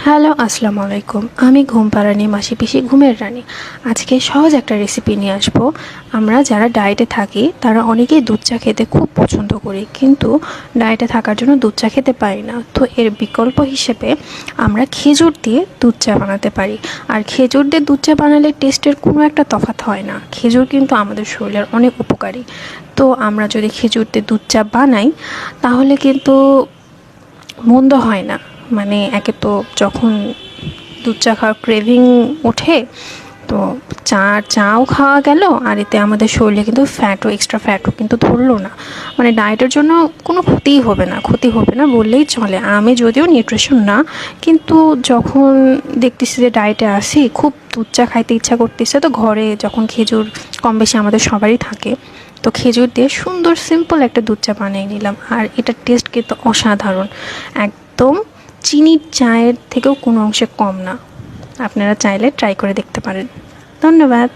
Hello, আসসালামু আলাইকুম। আমি ঘুম পাড়ানি মাসি পিসি ঘুমের রানী। আজকে সহজ একটা রেসিপি নিয়ে আসবো। আমরা যারা ডায়েটে থাকি তারা অনেকেই দুধ চা খেতে খুব পছন্দ করি, কিন্তু ডায়েটে থাকার জন্য দুধ চা খেতে পারি না। তো এর বিকল্প হিসেবে আমরা খেজুর দিয়ে দুধ চা বানাতে পারি। আর খেজুর দিয়ে দুধ চা বানালে টেস্টের কোনো একটা তফাৎ হয় না। খেজুর কিন্তু আমাদের শরীরের অনেক উপকারী। তো আমরা যদি খেজুর দিয়ে দুধ চা বানাই তাহলে কিন্তু মন্দ হয় না। মানে একে তো যখন দুধ চা খাওয়ার ক্রেভিং ওঠে, তো চাও খাওয়া গেল, আর এতে আমাদের শরীরে কিন্তু এক্সট্রা ফ্যাটও কিন্তু ধরলো না। মানে ডায়েটের জন্য কোনো ক্ষতি হবে না বললেই চলে। আমি যদিও নিউট্রিশন না, কিন্তু যখন দেখতেছি যে ডায়েটে আসি, খুব দুধ চা খাইতে ইচ্ছা করতেছে, তো ঘরে যখন খেজুর কম বেশি আমাদের সবারই থাকে, তো খেজুর দিয়ে সুন্দর সিম্পল একটা দুধ চা বানিয়ে নিলাম। আর এটার টেস্ট কিন্তু অসাধারণ, একদম চিনির চায়ের থেকেও কোনো অংশে কম না। আপনারা চাইলে ট্রাই করে দেখতে পারেন। ধন্যবাদ।